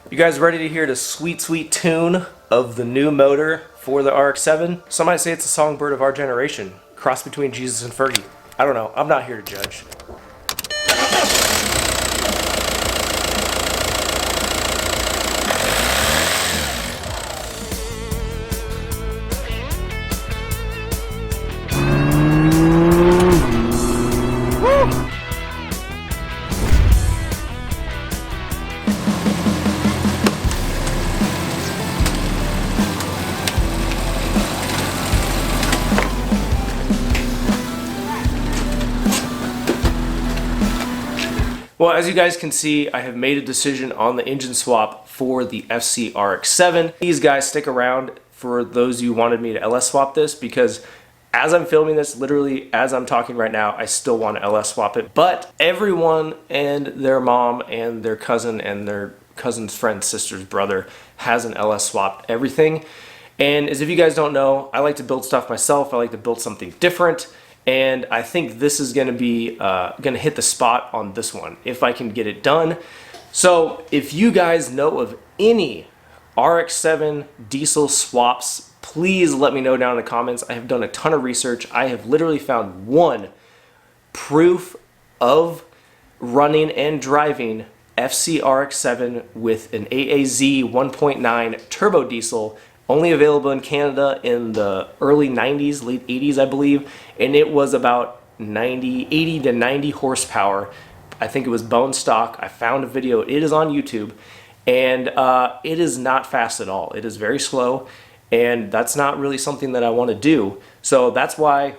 You guys ready to hear the sweet, sweet tune of the new motor for the RX-7? Some might say it's a songbird of our generation, cross between Jesus and Fergie. I don't know, I'm not here to judge. Well, as you guys can see, I have made a decision on the engine swap for the FC RX7. These guys, stick around for those who wanted me to LS swap this, because as I'm filming this, literally as I'm talking right now, I still want to LS swap it. But everyone and their mom and their cousin's friend, sister's brother has an LS swapped everything. And as if you guys don't know, I like to build stuff myself. I like to build something different. And I think this is going to be hit the spot on this one if I can get it done. So if you guys know of any RX7 diesel swaps, please let me know down in the comments. I have done a ton of research. I have literally found one proof of running and driving FC RX7 with an AAZ 1.9 turbo diesel, only available in Canada in the early 90s, late 80s, I believe, and it was about 80 to 90 horsepower. I think it was bone stock. I found a video. It is on YouTube, and it is not fast at all. It is very slow, and that's not really something that I want to do. So that's why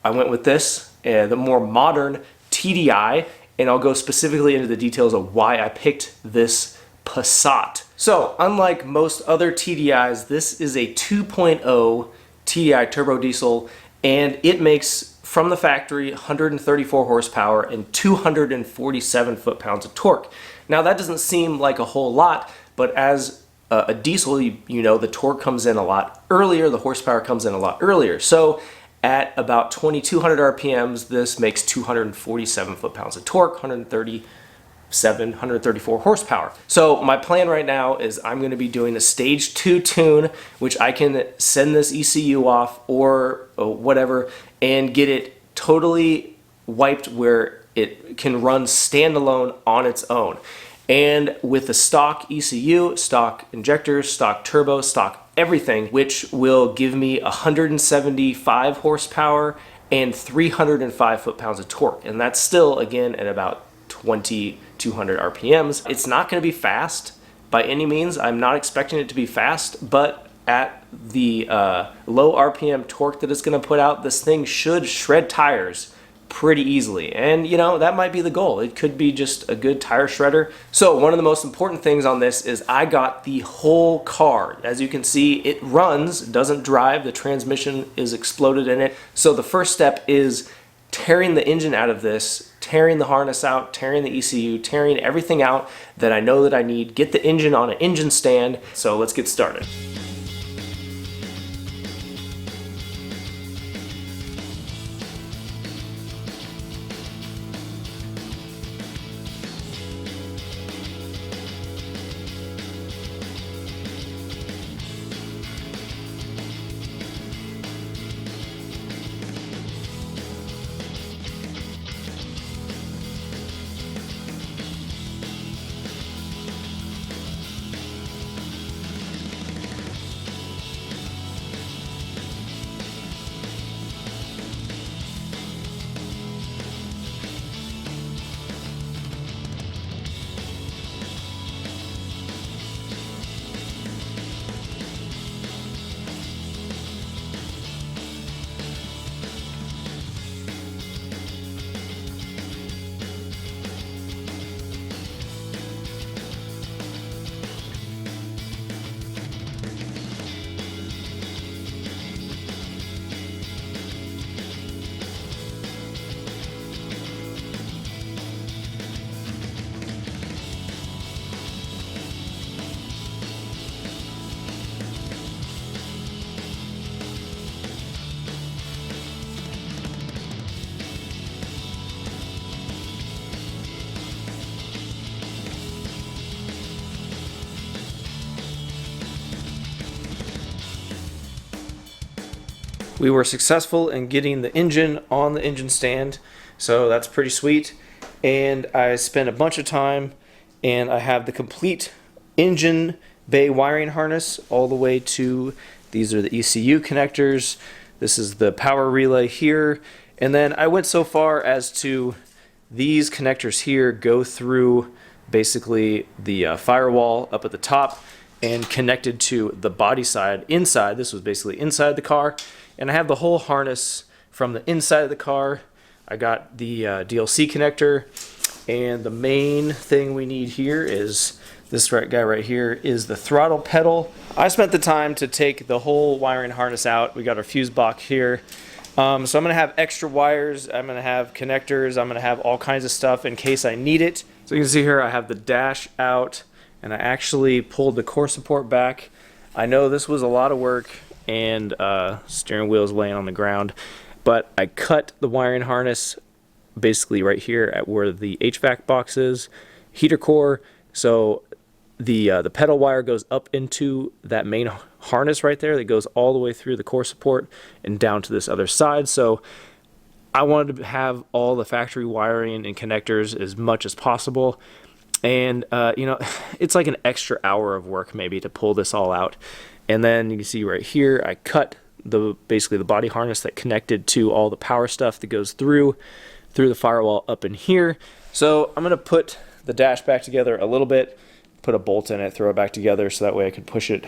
I went with this, the more modern TDI, and I'll go specifically into the details of why I picked this Passat. So, unlike most other TDIs, this is a 2.0 TDI turbo diesel, and it makes, from the factory, 134 horsepower and 247 foot-pounds of torque. Now, that doesn't seem like a whole lot, but as a diesel, you know, the torque comes in a lot earlier, the horsepower comes in a lot earlier. So, at about 2,200 RPMs, this makes 247 foot-pounds of torque, 134 horsepower. So my plan right now is I'm going to be doing a stage 2 tune, which I can send this ECU off or whatever and get it totally wiped where it can run standalone on its own. And with the stock ECU, stock injectors, stock turbo, stock everything, which will give me 175 horsepower and 305 foot-pounds of torque. And that's still, again, at about 2,200 RPMs. It's not going to be fast by any means. I'm not expecting it to be fast, but at the low RPM torque that it's going to put out, this thing should shred tires pretty easily. And you know, that might be the goal. It could be just a good tire shredder. So one of the most important things on this is I got the whole car. As you can see, it runs, doesn't drive. The transmission is exploded in it. So the first step is tearing the engine out of this, tearing the harness out, tearing the ECU, tearing everything out that I know that I need, get the engine on an engine stand. So let's get started. We were successful in getting the engine on the engine stand, so that's pretty sweet. And I spent a bunch of time, and I have the complete engine bay wiring harness all the way to, these are the ECU connectors, this is the power relay here, and then I went so far as to these connectors here go through basically the firewall up at the top and connected to the body side inside. This was basically inside the car, and I have the whole harness from the inside of the car. I got the DLC connector, and the main thing we need here is this guy right here is the throttle pedal. I spent the time to take the whole wiring harness out. We got our fuse box here. So I'm going to have extra wires, I'm going to have connectors, I'm going to have all kinds of stuff in case I need it. So you can see here I have the dash out, and I actually pulled the core support back. I know this was a lot of work, and steering wheel is laying on the ground, but I cut the wiring harness basically right here at where the HVAC box is, heater core, so the pedal wire goes up into that main harness right there that goes all the way through the core support and down to this other side. So I wanted to have all the factory wiring and connectors as much as possible, and you know, it's like an extra hour of work maybe to pull this all out. And then you can see right here I cut basically the body harness that connected to all the power stuff that goes through the firewall up in here. So I'm gonna put the dash back together a little bit, put a bolt in it, throw it back together so that way I can push it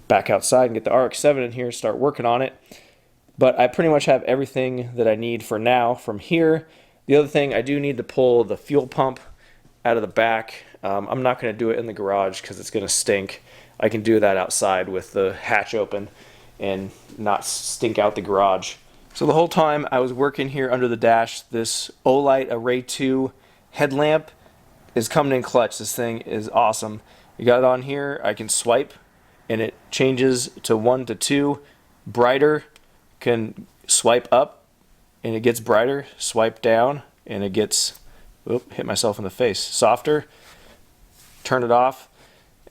back outside and get the RX7 in here, start working on it. But I pretty much have everything that I need for now from here. The other thing, I do need to pull the fuel pump out of the back. I'm not going to do it in the garage because it's going to stink. I can do that outside with the hatch open and not stink out the garage. So the whole time I was working here under the dash, this Olight Array 2 headlamp is coming in clutch. This thing is awesome. You got it on here, I can swipe and it changes to 1 to 2, brighter, can swipe up and it gets brighter, swipe down and it gets, whoop, hit myself in the face, softer, turn it off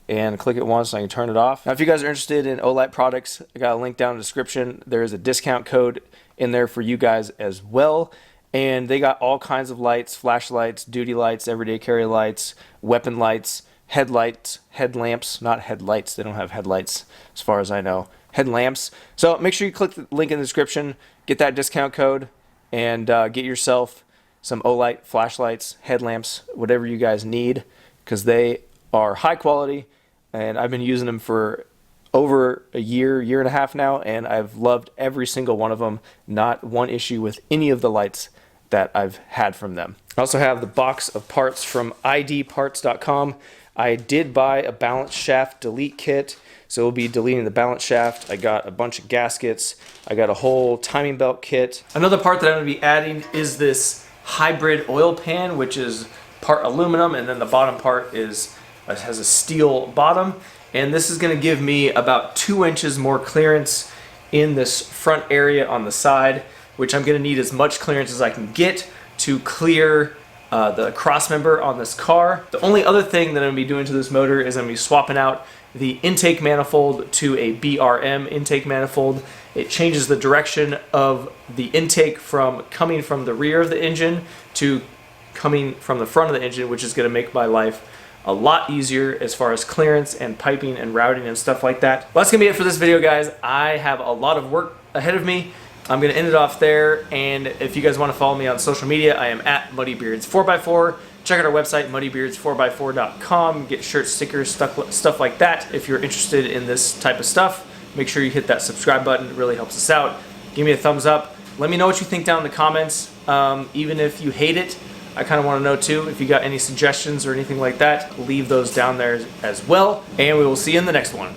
and click it once and I can turn it off. Now if you guys are interested in Olight products, I got a link down in the description. There is a discount code in there for you guys as well. And they got all kinds of lights, flashlights, duty lights, everyday carry lights, weapon lights, headlights, headlamps, not headlights, they don't have headlights as far as I know, headlamps. So make sure you click the link in the description, get that discount code, and get yourself some Olight flashlights, headlamps, whatever you guys need, because they are high quality, and I've been using them for over a year and a half now, and I've loved every single one of them. Not one issue with any of the lights that I've had from them. I also have the box of parts from idparts.com. I did buy a balance shaft delete kit, so we'll be deleting the balance shaft. I got a bunch of gaskets. I got a whole timing belt kit. Another part that I'm going to be adding is this hybrid oil pan, which is part aluminum, and then the bottom part has a steel bottom. And this is going to give me about 2 inches more clearance in this front area on the side, which I'm going to need as much clearance as I can get to clear the cross member on this car. The only other thing that I'm going to be doing to this motor is I'm going to be swapping out the intake manifold to a BRM intake manifold. It changes the direction of the intake from coming from the rear of the engine to coming from the front of the engine, which is going to make my life a lot easier as far as clearance and piping and routing and stuff like that. Well, that's gonna be it for this video, guys. I have a lot of work ahead of me. I'm gonna end it off there, and if you guys want to follow me on social media, I am at MuddyBeards4x4. Check out our website, muddybeards4x4.com. Get shirts, stickers, stuff like that. If you're interested in this type of stuff, make sure you hit that subscribe button. It really helps us out. Give me a thumbs up. Let me know what you think down in the comments. Even if you hate it, I kind of want to know too. If you got any suggestions or anything like that, leave those down there as well. And we will see you in the next one.